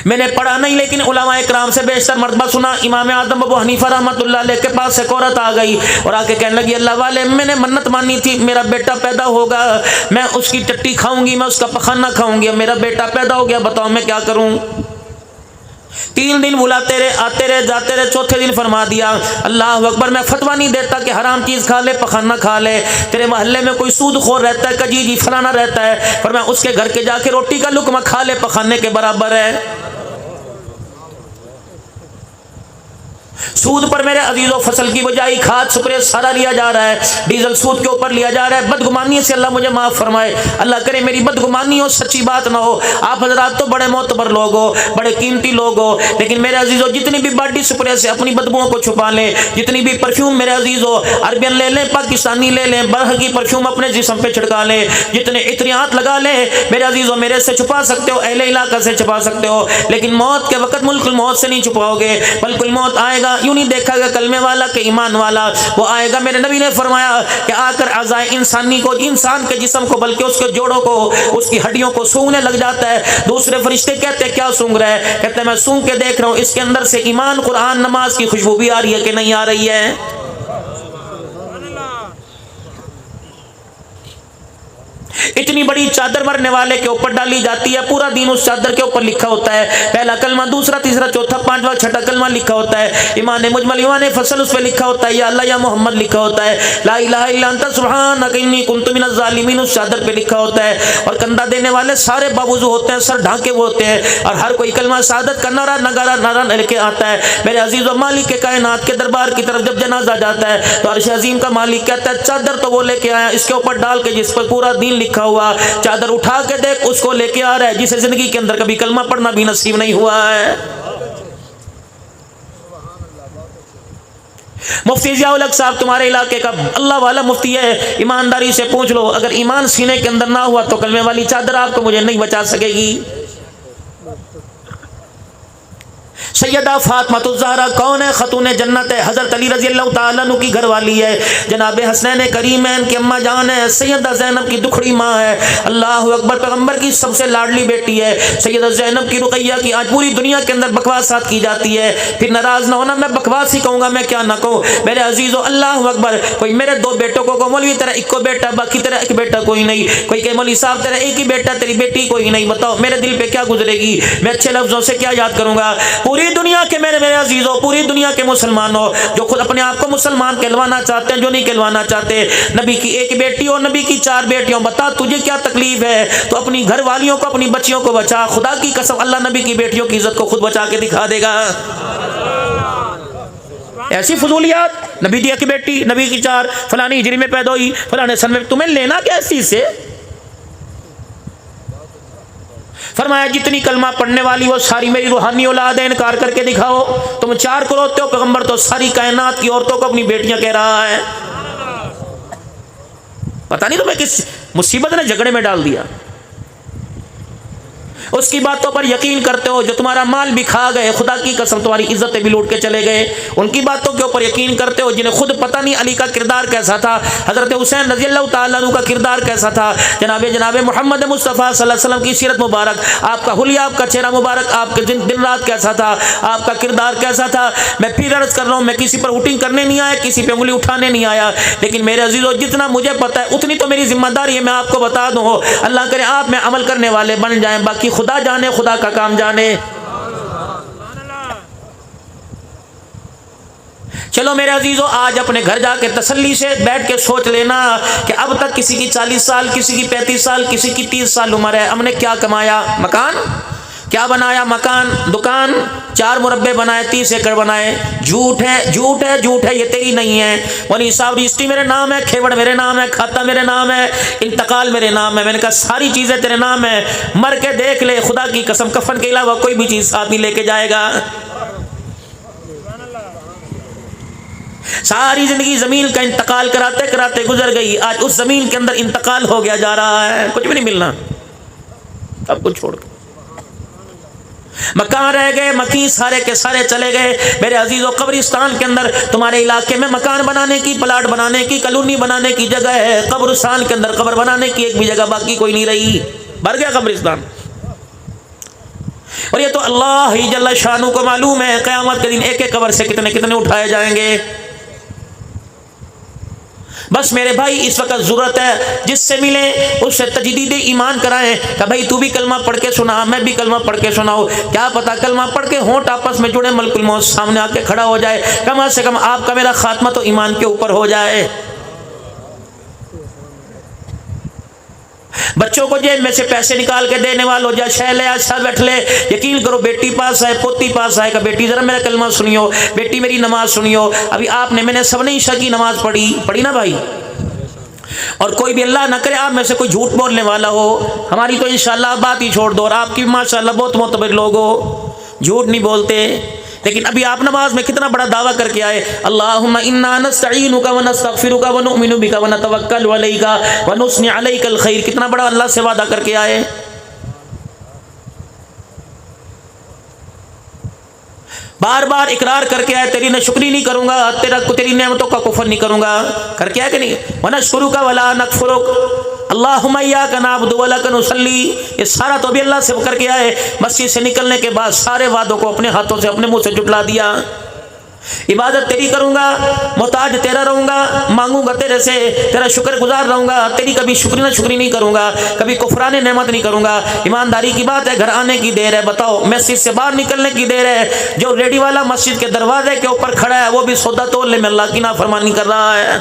میں نے پڑھا نہیں لیکن علماء اکرام سے بیشتر مرتبہ سنا، امام اعظم ابو حنیفہ رحمۃ اللہ علیہ کے پاس ایک عورت آ گئی اور آ کے کہنے لگی اللہ والے میں نے منت مانی تھی میرا بیٹا پیدا ہوگا، میں اس کی ٹٹی کھاؤں گی، میں اس کا پخانہ کھاؤں گی، میرا بیٹا پیدا ہو گیا، بتاؤ میں کیا کروں؟ 3 دن بلاتے رہے، آتے رہے، جاتے رہے، چوتھے دن فرما دیا اللہ اکبر میں فتویٰ نہیں دیتا کہ حرام چیز کھا لے، پخانہ کھا لے، تیرے محلے میں کوئی سود خور رہتا ہے، کجی جی فلانا رہتا ہے، پر میں اس کے گھر کے جا کے روٹی کا لقمہ کھا لے پخانے کے برابر ہے۔ سود پر میرے عزیزوں فصل کی بجائی، کھاد سپرے سارا لیا جا رہا ہے، ڈیزل سود کے اوپر لیا جا رہا ہے، بدگمانی سے اللہ مجھے معاف فرمائے، اللہ کرے میری بدگمانی ہو، سچی بات نہ ہو۔ آپ حضرات تو بڑے معتبر لوگ ہو، بڑے قیمتی لوگ ہو، لیکن میرے عزیزوں جتنی بھی باڈی سپرے سے اپنی بدبوؤں کو چھپا لیں، جتنی بھی پرفیوم میرے عزیزوں عربین لے لیں، پاکستانی لے لیں، برہ کی پرفیوم اپنے جسم پہ چھڑکا لیں، جتنے عطریات لگا لیں میرے عزیزوں میرے سے چھپا سکتے ہو، اہل علاقہ سے چھپا سکتے ہو، لیکن موت کے وقت ملک الموت سے نہیں چھپاؤ گے، بلکہ موت آئے گا یوں نہیں دیکھا گا کلمے والا کہ ایمان والا، وہ آئے گا میرے نبی نے فرمایا کہ آ کر اعضائے انسانی کو، انسان کے جسم کو بلکہ اس کے جوڑوں کو، اس کی ہڈیوں کو سونگنے لگ جاتا ہے۔ دوسرے فرشتے کہتے کیا سونگ رہا ہے؟ کہتے ہیں میں سونگ کے دیکھ رہا ہوں اس کے اندر سے ایمان، قرآن، نماز کی خوشبو بھی آ رہی ہے کہ نہیں آ رہی ہے؟ اتنی بڑی چادر مرنے والے کے اوپر ڈالی جاتی ہے، پورا دین اس چادر کے اوپر لکھا ہوتا ہے، پہلا کلمہ، دوسرا، تیسرا، چوتھا، پانچواں، چھٹا کلمہ لکھا ہوتا ہے، ایمان مجمل، ایمان فصل اس پہ لکھا ہوتا ہے، یا اللہ یا محمد لکھا ہوتا ہے، لا الہ الا انت سبحانک انی کنت من الظالمین اس چادر پہ لکھا ہوتا ہے، اور کندھا دینے والے سارے باوضو ہوتے ہیں، سر ڈھانکے ہوئے ہوتے ہیں، اور ہر کوئی کلمہ شہادت کا نعرہ نعرہ لے کے آتا ہے۔ میرے عزیز و مالک کے کائنات کے دربار کی طرف جب جنازہ جاتا ہے تو عرش عظیم کا مالک کہتا ہے چادر تو وہ لے کے آیا، اس کے اوپر ڈال کے جس پر پورا دین لکھا ہوا، چادر اٹھا کے دیکھ اس کو لے کے آ رہا ہے جسے زندگی کے اندر کبھی کلمہ پڑھنا بھی نصیب نہیں ہوا ہے۔ مفتی ضیاء الحق صاحب تمہارے علاقے کا اللہ والا مفتی ہے، ایمانداری سے پوچھ لو، اگر ایمان سینے کے اندر نہ ہوا تو کلمے والی چادر آپ کو مجھے نہیں بچا سکے گی۔ سیدہ فاطمہ الزہرا کون ہے؟ خاتون جنت ہے، حضرت علی رضی اللہ تعالیٰ عنہ کی گھر والی ہے، جناب حسنین کریمین کی اماں جان ہے، سیدہ زینب کی دکھڑی ماں ہے، اللہ اکبر، پیغمبر کی سب سے لاڈلی بیٹی ہے، سیدہ زینب کی رقیہ کی آج پوری دنیا کے اندر بکواسات کی جاتی ہے، پھر ناراض نہ ہونا، میں بکواس ہی کہوں گا، میں کیا نہ کہوں میرے عزیزو، اللہ اکبر، کوئی میرے 2 بیٹوں کو مولوی تیرا ایک کو بیٹا، باقی تیرا ایک بیٹا کوئی نہیں، کوئی کہ مولوی صاحب تیرا ایک ہی بیٹا، تیری بیٹی کوئی نہیں، بتاؤ میرے دل پہ کیا گزرے گی؟ میں اچھے لفظوں سے کیا یاد کروں گا؟ پوری دنیا کے میرے عزیزوں، پوری دنیا کے مسلمانوں جو خود اپنے آپ کو مسلمان کہلوانا چاہتے ہیں، جو نہیں کہلوانا چاہتے، نبی کی ایک بیٹی اور نبی کی 4 بیٹیوں، بتا تجھے کیا تکلیف ہے؟ تو اپنی گھر والیوں کو، اپنی بچیوں کو بچا، خدا کی قسم اللہ نبی کی بیٹیوں کی عزت کو خود بچا کے دکھا دے گا۔ ایسی فضولیات، نبی کی ایک بیٹی، نبی کی 4، فلانی ہجری میں پیدا ہوئی، فلانے سن میں، تمہیں لینا کیا اس چیز سے؟ فرمایا جتنی کلمہ پڑھنے والی وہ ساری میری روحانی اولاد ہے، انکار کر کے دکھاؤ، تم 4 کرو ہوتے ہو، پیغمبر تو ساری کائنات کی عورتوں کو اپنی بیٹیاں کہہ رہا ہے۔ پتہ نہیں تمہیں کس مصیبت نے جھگڑے میں ڈال دیا۔ اس کی باتوں پر یقین کرتے ہو جو تمہارا مال بھی کھا گئے، خدا کی قسم تمہاری عزتیں بھی لوٹ کے چلے گئے، ان کی باتوں کے اوپر یقین کرتے ہو جنہیں خود پتہ نہیں علی کا کردار کیسا تھا، حضرت حسین رضی اللہ تعالیٰ عنہ کا کردار کیسا تھا، جناب محمد مصطفیٰ صلی اللہ علیہ وسلم کی سیرت مبارک، آپ کا حلیہ، آپ کا چہرہ مبارک، آپ کے دن رات کیسا تھا، آپ کا کردار کیسا تھا۔ میں پھر عرض کر رہا ہوں، میں کسی پر ووٹنگ کرنے نہیں آیا، کسی پہ انگلی اٹھانے نہیں آیا، لیکن میرے عزیزوں جتنا مجھے پتہ ہے اتنی تو میری ذمہ داری ہے میں آپ کو بتا دوں، اللہ کرے آپ میں عمل کرنے والے بن جائیں، باقی خدا جانے، خدا کا کام جانے۔ چلو میرے عزیزو، آج اپنے گھر جا کے تسلی سے بیٹھ کے سوچ لینا کہ اب تک کسی کی 40 سال، کسی کی 35 سال، کسی کی 30 سال عمر ہے، ہم نے کیا کمایا؟ مکان کیا بنایا؟ مکان، دکان، 4 مربع بنائے، 30 ایکڑ بنائے، جھوٹ ہے، جھوٹ ہے، جھوٹ ہے، یہ تیری نہیں ہے، ولی صاحب رجسٹری میرے نام ہے، کھیوڑ میرے نام ہے، کھاتا میرے نام ہے، انتقال میرے نام ہے۔ میں نے کہا ساری چیزیں تیرے نام ہے، مر کے دیکھ لے، خدا کی قسم کفن کے علاوہ کوئی بھی چیز ساتھ نہیں لے کے جائے گا۔ ساری زندگی زمین کا انتقال کراتے کراتے گزر گئی، آج اس زمین کے اندر انتقال ہو گیا جا رہا ہے، کچھ بھی نہیں ملنا، سب کچھ چھوڑ کے مکان رہ گئے، مکین سارے کے سارے چلے گئے۔ میرے عزیزو، قبرستان کے اندر تمہارے علاقے میں مکان بنانے کی، پلاٹ بنانے کی، کالونی بنانے کی جگہ ہے، قبرستان کے اندر قبر بنانے کی ایک بھی جگہ باقی کوئی نہیں رہی، بھر گیا قبرستان۔ اور یہ تو اللہ ہی جل شانہ کو معلوم ہے قیامت کے دن ایک ایک قبر سے کتنے کتنے اٹھائے جائیں گے۔ بس میرے بھائی اس وقت ضرورت ہے جس سے ملیں اس سے تجدید ایمان کرائیں کہ بھائی تو بھی کلمہ پڑھ کے سنا، میں بھی کلمہ پڑھ کے سناؤ۔ کیا پتا کلمہ پڑھ کے ہونٹ آپس میں جڑے ملک الموت سامنے آ کے کھڑا ہو جائے، کم سے کم آپ کا میرا خاتمہ تو ایمان کے اوپر ہو جائے۔ بچوں کو جیب میں سے پیسے نکال کے دینے والوں جا شہ لے اچھا بیٹھ لے، یقین کرو بیٹی پاس آئے پوتی پاس آئے کہ بیٹی ذرا میرا کلمہ سنیو، بیٹی میری نماز سنیو۔ ابھی آپ نے میں نے سب نے عشاء کی نماز پڑھی نا بھائی، اور کوئی بھی اللہ نہ کرے آپ میں سے کوئی جھوٹ بولنے والا ہو، ہماری تو انشاءاللہ بات ہی چھوڑ دو، اور آپ کی ماشاءاللہ بہت معتبر لوگ ہو، جھوٹ نہیں بولتے، لیکن ابھی آپ نماز میں کتنا بڑا دعویٰ کر کے آئے، اللہم انا نستعینک ونستغفرک ونؤمن بک ونتوکل علیک ونثنی علیک الخیر، کتنا بڑا اللہ سے وعدہ کر کے آئے۔ بار بار اقرار کر کے آئے تیری ناشکری نہیں کروں گا، تیری نعمتوں کا کفر نہیں کروں گا، کر کے آئے کہ نہیں؟ ونشکرک ولا نکفرک اللہم ایاک نعبد ولک نصلی، یہ سارا تو بھی اللہ سے کر کے آئے۔ مسجد سے نکلنے کے بعد سارے وعدوں کو اپنے ہاتھوں سے اپنے منہ سے جھٹلا دیا۔ عبادت تیری کروں گا، محتاج تیرا رہوں گا، مانگوں گا تیرے سے، تیرا شکر گزار رہوں گا، تیری کبھی شکری نہیں کروں گا، کبھی کفران نعمت نہیں کروں گا۔ ایمانداری کی بات ہے، گھر آنے کی دیر ہے، بتاؤ مسجد سے باہر نکلنے کی دیر ہے، جو ریڈی والا مسجد کے دروازے کے اوپر کھڑا ہے وہ بھی سودا تولنے میں اللہ کی نافرمانی کر رہا ہے۔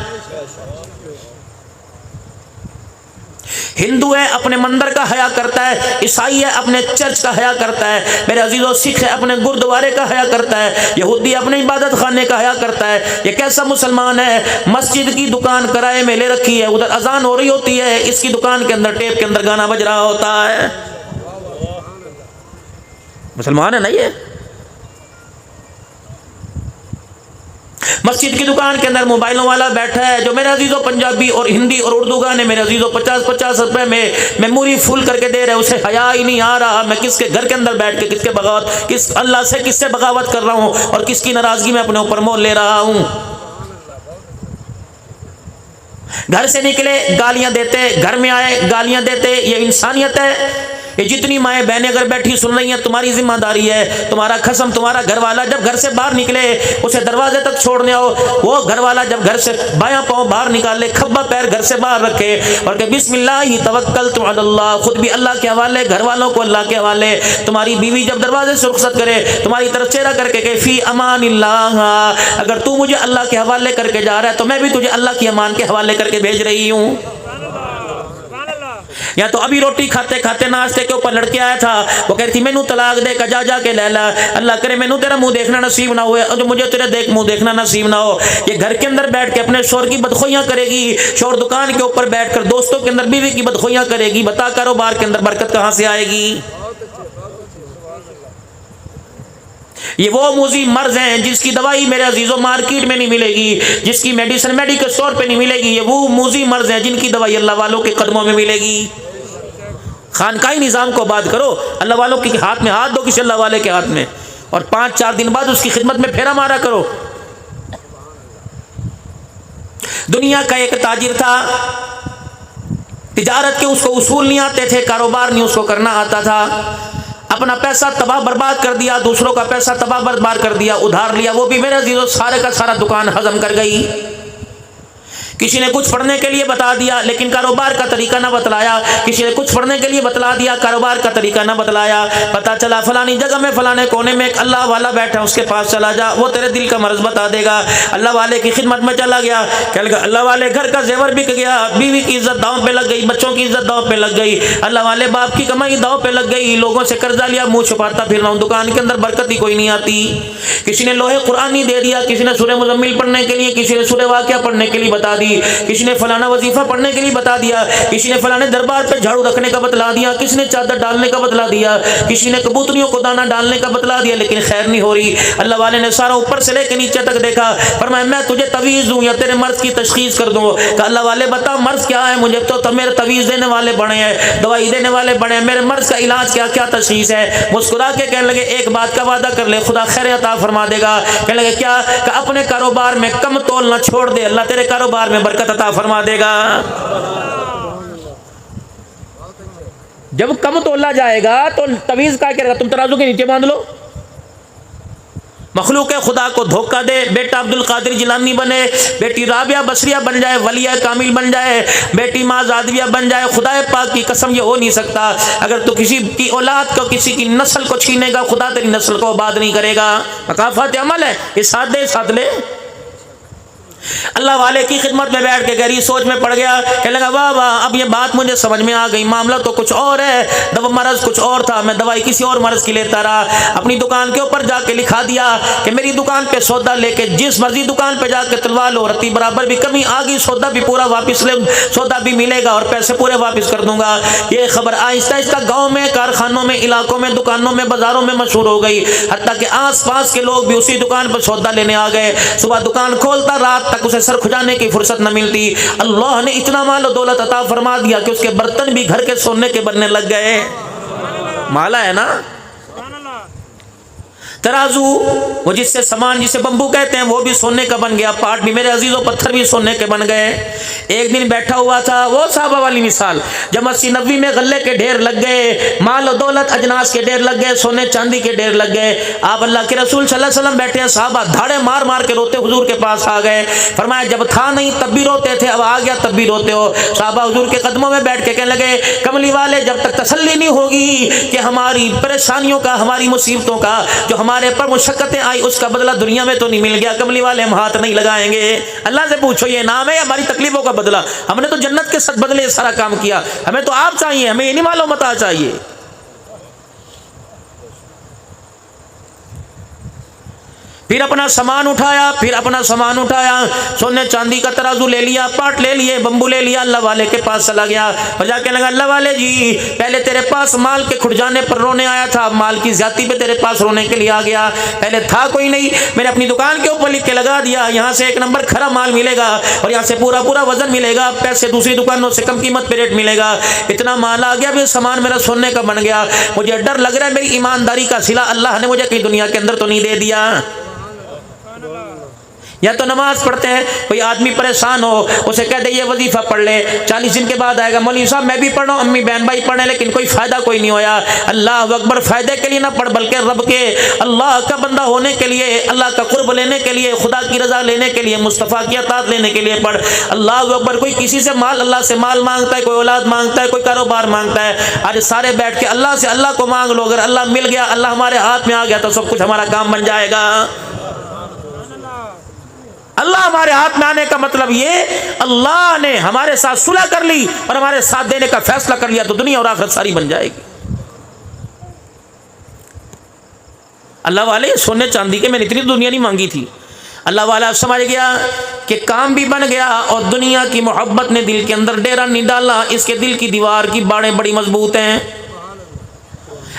ہندو ہے اپنے مندر کا حیا کرتا ہے، عیسائی ہے اپنے چرچ کا حیا کرتا ہے، میرے عزیزو سکھ ہے اپنے گردوارے کا حیا کرتا ہے، یہودی اپنے عبادت خانے کا حیا کرتا ہے۔ یہ کیسا مسلمان ہے؟ مسجد کی دکان کرائے میں لے رکھی ہے، ادھر اذان ہو رہی ہوتی ہے، اس کی دکان کے اندر ٹیپ کے اندر گانا بج رہا ہوتا ہے۔ مسلمان ہے نا یہ؟ مسجد کی دکان کے اندر موبائلوں والا بیٹھا ہے، جو میرے عزیزوں پنجابی اور ہندی اور اردو گانے میرے عزیزوں 50-50 روپے میں میموری فل کر کے دے رہے، اسے حیا ہی نہیں آ رہا میں کس کے گھر کے اندر بیٹھ کے کس کے بغاوت، کس اللہ سے کس سے بغاوت کر رہا ہوں اور کس کی ناراضگی میں اپنے اوپر مول لے رہا ہوں۔ گھر سے نکلے گالیاں دیتے، گھر میں آئے گالیاں دیتے، یہ انسانیت ہے؟ یہ جتنی مائیں بہنیں اگر بیٹھی سن رہی ہیں تمہاری ذمہ داری ہے، تمہارا قسم تمہارا گھر والا جب گھر سے باہر نکلے اسے دروازے تک چھوڑنے آؤ، وہ گھر والا جب گھر سے بایاں پاؤں باہر نکالے، کھبا پیر گھر سے باہر رکھے اور کہ بسم اللہ توکلت علی اللہ، خود بھی اللہ کے حوالے، گھر والوں کو اللہ کے حوالے۔ تمہاری بیوی جب دروازے سے رخصت کرے تمہاری طرف چہرہ کر کے کہ فی امان اللہ، اگر تو مجھے اللہ کے حوالے کر کے جا رہا ہے تو میں بھی تجھے اللہ کی امان کے حوالے کر کے بھیج رہی ہوں۔ یا تو ابھی روٹی کھاتے کھاتے ناشتے کے اوپر لڑکے آیا تھا، وہ کہتی مینو طلاق دے کا جا کے لے لا، اللہ کرے مینو تیرا منہ دیکھنا نصیب نہ ہوئے اور جو مجھے تیرے منہ دیکھنا نصیب نہ ہو۔ یہ گھر کے اندر بیٹھ کے اپنے شوہر کی بدخوئیاں کرے گی، شوہر دکان کے اوپر بیٹھ کر دوستوں کے اندر بیوی کی بدخوئیاں کرے گی، بتا کاروبار کے اندر برکت کہاں سے آئے گی؟ یہ وہ موذی مرض ہیں جس کی دوائی میرے عزیزوں مارکیٹ میں نہیں ملے گی، جس کی میڈیسن میڈیکل اسٹور پہ نہیں ملے گی، یہ وہ موذی مرض ہیں جن کی دوائی اللہ والوں کے قدموں میں ملے گی۔ خانقاہی نظام کو آباد کرو، اللہ والوں کے ہاتھ میں ہاتھ دو کسی اللہ والے کے ہاتھ میں، اور 5-4 دن بعد اس کی خدمت میں پھیرا مارا کرو۔ دنیا کا ایک تاجر تھا، تجارت کے اس کو اصول نہیں آتے تھے، کاروبار نہیں اس کو کرنا آتا تھا، اپنا پیسہ تباہ برباد کر دیا، دوسروں کا پیسہ تباہ برباد کر دیا، ادھار لیا، وہ بھی میرے عزیزوں سارے کا سارا دکان ہضم کر گئی۔ کسی نے کچھ پڑھنے کے لیے بتا دیا لیکن کاروبار کا طریقہ نہ بتلایا، کسی نے کچھ پڑھنے کے لیے بتلا دیا کاروبار کا طریقہ نہ بتلایا، پتا چلا فلانی جگہ میں فلانے کونے میں ایک اللہ والا بیٹھا، اس کے پاس چلا جا، وہ تیرے دل کا مرض بتا دے گا۔ اللہ والے کی خدمت میں چلا گیا، کہنے لگا اللہ والے گھر کا زیور بک گیا، بیوی کی عزت داؤں پہ لگ گئی، بچوں کی عزت داؤں پہ لگ گئی، اللہ والے باپ کی کمائی داؤں پہ لگ گئی، لوگوں سے قرضہ لیا، منہ چھپاتا پھر رہا ہوں، دکان کے اندر برکت ہی کوئی نہیں آتی۔ کسی نے لوہے قرآنی دے دیا، کسی نے سورہ مزمل پڑھنے کے لیے، کسی نے سورہ واقعہ پڑھنے کے لیے بتا دی، کسی نے فلانا وظیفہ پڑھنے کے لیے بتا دیا، کسی نے فلانے دربار پہ جھاڑو رکھنے کا بتلا دیا، کسی نے چادر ڈالنے کا بتلا دیا، کسی نے کبوتریوں کو دانا ڈالنے کا بتلا دیا، لیکن خیر نہیں ہو رہی۔ اللہ والے نے سارا اوپر سے لے کے نیچے تک دیکھا، فرمایا میں تجھے تویز دوں یا تیرے مرض کی تشخیص کر دوں؟ کہ اللہ والے بتا مرض کیا ہے، مجھے تو میرے تویز دینے والے بڑے ہیں، دوائی دینے والے بڑے ہیں، میرے مرض کا علاج کیا کیا تشخیص ہے؟ مسکرا کے کہنے لگے ایک بات کا وعدہ کر لے خدا خیر عطا فرما دے گا۔ کہنے لگے کیا؟ کہ اپنے کاروبار میں کم تول نہ چھوڑ دے، اللہ تیرے کاروبار میں برکت عطا فرما دے گا۔ جب کم تولا جائے گا تو تویز کا کرے گا، تم ترازو کے نیچے باندھ لو۔ مخلوق خدا کو دھوکہ دے، بیٹا عبد القادر جیلانی بنے، بیٹی رابعہ بصریہ بن جائے، ولیہ کامل بن جائے، بیٹی معاذ عادویہ بن جائے، خدا پاک کی قسم یہ ہو نہیں سکتا۔ اگر تو کسی کی اولاد کو، کسی کی نسل کو چھینے گا، خدا تیری نسل کو آباد نہیں کرے گا۔ مکافات عمل ہے، یہ ساتھ دے ساتھ لے۔ اللہ والے کی خدمت میں بیٹھ کے گہری سوچ میں پڑ گیا، کہنے لگا واہ واہ، اب یہ بات مجھے سمجھ میں آ گئی، معاملہ تو کچھ اور ہے، مرض کچھ اور تھا، میں دوائی کسی اور مرض کی لیتا رہا۔ اپنی دکان کے اوپر جا کے لکھا دیا کہ میری دکان پہ سودا لے کے جس مرضی دکان پہ جا کے تلوا لو، رتی برابر بھی کمی آ گئی، سودا بھی پورا واپس لے، سودا بھی ملے گا اور پیسے پورے واپس کر دوں گا۔ یہ خبر آہستہ آہستہ گاؤں میں، کارخانوں میں، علاقوں میں، دکانوں میں، بازاروں میں مشہور ہو گئی، حتیٰ کہ آس پاس کے لوگ بھی اسی دکان پر سودا لینے آ گئے۔ صبح دکان کھولتا، رات تک اسے سر کھجانے کی فرصت نہ ملتی۔ اللہ نے اتنا مال و دولت عطا فرما دیا کہ اس کے برتن بھی گھر کے سونے کے بننے لگ گئے۔ مالا ہے نا۔ ترازو، وہ جس سے سامان، جسے بمبو کہتے ہیں، وہ بھی سونے کا بن گیا، پاٹ بھی میرے عزیزوں، پتھر بھی سونے کے بن گئے۔ ایک دن بیٹھا ہوا تھا، وہ صحابہ والی مثال، جب 80-90 میں غلے کے ڈھیر لگ گئے، مال و دولت اجناس کے ڈھیر لگ گئے، سونے چاندی کے ڈھیر لگ گئے۔ آپ اللہ کے رسول صلی اللہ علیہ وسلم بیٹھے ہیں، صحابہ دھاڑے مار مار کے روتے حضور کے پاس آ گئے۔ فرمایا جب تھا نہیں تب بھی روتے تھے، اب آ گیا تب بھی روتے ہو۔ صحابہ حضور کے قدموں میں بیٹھ کے کہنے لگے کملی والے، جب تک تسلی نہیں ہوگی کہ ہماری پریشانیوں کا، ہماری مصیبتوں کا، جو ہمارے پر مشقتیں آئی، اس کا بدلہ دنیا میں تو نہیں مل گیا، کملی والے ہم ہاتھ نہیں لگائیں گے۔ اللہ سے پوچھو یہ نام ہے ہماری تکلیفوں کا بدلہ؟ ہم نے تو جنت کے ساتھ بدلے سارا کام کیا، ہمیں تو آپ چاہیے، ہمیں یہ نہیں معلوم متا چاہیے۔ پھر اپنا سامان اٹھایا، سونے چاندی کا ترازو لے لیا، پاٹ لے لیے، بمبو لے لیا، اللہ والے کے پاس چلا گیا اور جا کے لگا اللہ والے جی، پہلے تیرے پاس مال کے کھٹ جانے پر رونے آیا تھا، مال کی زیادتی پہ تیرے پاس رونے کے لیے آ گیا، پہلے تھا کوئی نہیں، میں نے اپنی دکان کے اوپر لکھ کے لگا دیا، یہاں سے 1 نمبر کھرا مال ملے گا اور یہاں سے پورا وزن ملے گا، پیسے دوسری دکانوں سے کم قیمت پہ ریٹ ملے گا، اتنا مال آ گیا، بھی سامان میرا سونے کا بن گیا، مجھے ڈر لگ رہا ہے میری ایمانداری کا صلہ اللہ نے مجھے کہیں دنیا کے اندر تو نہیں دے دیا۔ یا تو نماز پڑھتے ہیں، کوئی آدمی پریشان ہو، اسے کہہ دے یہ وظیفہ پڑھ لے، 40 دن کے بعد آئے گا مولوی صاحب میں بھی پڑھ رہا ہوں، امی بہن بھائی پڑھیں، لیکن کوئی فائدہ کوئی نہیں ہویا۔ اللہ اکبر، فائدے کے لیے نہ پڑھ بلکہ رب کے، اللہ کا بندہ ہونے کے لیے، اللہ کا قرب لینے کے لیے، خدا کی رضا لینے کے لیے، مصطفیٰ کی اطاعت لینے کے لیے پڑھ۔ اللہ اکبر، کوئی کسی سے مال، اللہ سے مال مانگتا ہے، کوئی اولاد مانگتا ہے، کوئی کاروبار مانگتا ہے، آج سارے بیٹھ کے اللہ سے اللہ کو مانگ لو، اگر اللہ مل گیا، اللہ ہمارے ہاتھ میں آ گیا تو سب کچھ ہمارا کام بن جائے گا۔ اللہ ہمارے ہاتھ میں آنے کا مطلب یہ، اللہ نے ہمارے ساتھ صلح کر لی اور ہمارے ساتھ دینے کا فیصلہ کر لیا تو دنیا اور آخرت ساری بن جائے گی۔ اللہ والے سونے چاندی کے میں نے اتنی دنیا نہیں مانگی تھی، اللہ والا سمجھ گیا کہ کام بھی بن گیا اور دنیا کی محبت نے دل کے اندر ڈیرا نہیں ڈالا، اس کے دل کی دیوار کی باڑیں بڑی مضبوط ہیں۔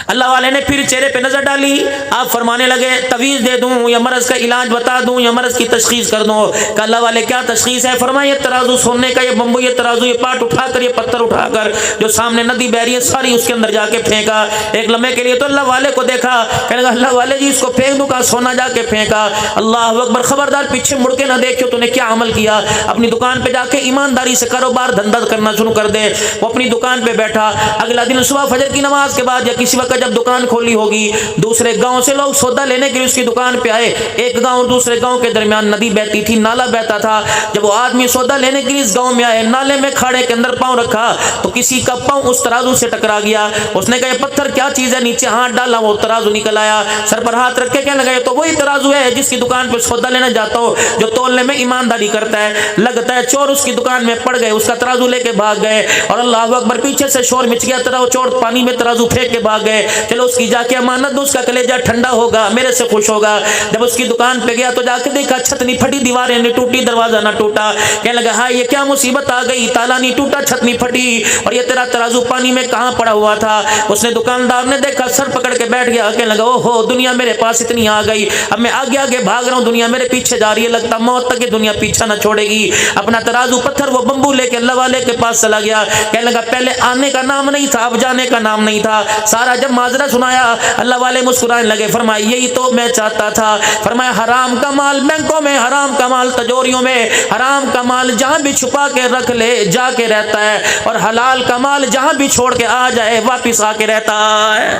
اللہ والے نے پھر چہرے پہ نظر ڈالی، آپ فرمانے لگے تویز دے دوں یا مرض کا علاج بتا دوں یا مرض کی تشخیص کر دوں؟ کہ اللہ والے کیا تشخیص ہے؟ فرمایا یہ ترازو سونے کا، یہ بمبو، یہ ترازو، یہ پاٹ اٹھا کر، یہ پتھر اٹھا کر جو سامنے ندی بہ رہی ہے ساری اس کے اندر جا کے پھینکا۔ ایک لمحے کے لیے تو اللہ والے کو دیکھا، کہنے لگا اللہ والے جی اس کو پھینک دوں؟ کہا سونا جا کے پھینکا۔ اللہ اکبر، خبردار پیچھے مڑ کے نہ دیکھو تو نے کیا عمل کیا، اپنی دکان پہ جا کے ایمانداری سے کاروبار دھندا کرنا شروع کر دے۔ وہ اپنی دکان پہ بیٹھا، اگلا دن صبح فجر کی نماز کے بعد یا کسی وقت جب دکان کھولی ہوگی، دوسرے گاؤں سے لوگ سودا لینے کے لیے اس کی دکان پہ آئے، ایک گاؤں اور دوسرے گاؤں کے درمیان ندی بہتی تھی، نالا بہتا تھا، جب وہ آدمی سودا لینے کے لیے اس گاؤں میں آئے، نالے میں کھاڑے کے اندر پاؤں رکھا تو کسی کا پاؤں اس ترازو سے ٹکرا گیا، اس نے کہا یہ پتھر کیا چیز ہے، نیچے ہاتھ ڈالا، وہ ترازو نکل آیا، سر پر ہاتھ رکھ کے کہنے لگا یہ تو وہی ترازو ہے جس کی دکان پہ سودا لینے جاتا ہوں، جو تولنے میں ایمانداری کرتا ہے، لگتا ہے چور اس کی دکان میں پڑ گئے، اس کا ترازو لے کے بھاگ گئے، اور اللہ اکبر پیچھے سے شور مچ گیا، چور پانی میں ترازو پھینک کے بھاگ گئے، چلو اس کی جا کے امانت دو، اس کا کلیجہ ٹھنڈا ہوگا، میرے سے خوش ہوگا۔ جب اس کی دکان پہ گیا تو جا کے دیکھا چھت نہیں پھٹی، دیواریں نہیں ٹوٹی، دروازہ نہ ٹوٹا، کہنے لگا ہاں یہ کیا مصیبت آ گئی، تالا نہیں ٹوٹا، چھت نہیں پھٹی، اور یہ تیرا ترازو پانی میں کہاں پڑا ہوا تھا؟ اس نے دکاندار نے دیکھا، سر پکڑ کے بیٹھ گیا، کہنے لگا او ہو دنیا میرے پاس اتنی آ گئی، اب میں آگے آگے بھاگ رہا ہوں، دنیا میرے پیچھے جا رہی ہے، لگتا موت تک یہ دنیا پیچھا نہ چھوڑے گی۔ اپنا ترازو پتھر وہ بمبو لے کے اللہ والے کے پاس چلا گیا، کہنے لگا پہلے آنے کا نام نہیں تھا، اب جانے کا نام نہیں تھا، سارا جب معذرت سنایا، اللہ والے مسکرانے لگے، فرمایا یہی تو میں چاہتا تھا۔ فرمایا حرام کا مال بینکوں میں، حرام کا مال تجوریوں میں، حرام کا مال جہاں بھی چھپا کے رکھ لے جا کے رہتا ہے، اور حلال کا مال جہاں بھی چھوڑ کے آ جائے واپس آ کے رہتا ہے۔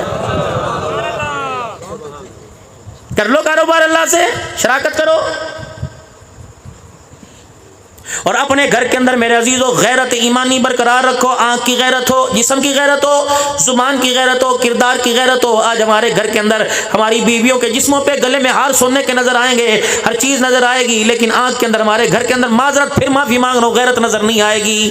کر لو کاروبار اللہ سے، شراکت کرو، اور اپنے گھر کے اندر میرے عزیزو غیرت ایمانی برقرار رکھو۔ آنکھ کی غیرت ہو، جسم کی غیرت ہو، زبان کی غیرت ہو، کردار کی غیرت ہو۔ آج ہمارے گھر کے اندر ہماری بیویوں کے جسموں پہ گلے میں ہار سننے کے نظر آئیں گے، ہر چیز نظر آئے گی، لیکن آنکھ کے اندر، ہمارے گھر کے اندر معذرت پھر معافی مانگ رہا ہوں، غیرت نظر نہیں آئے گی۔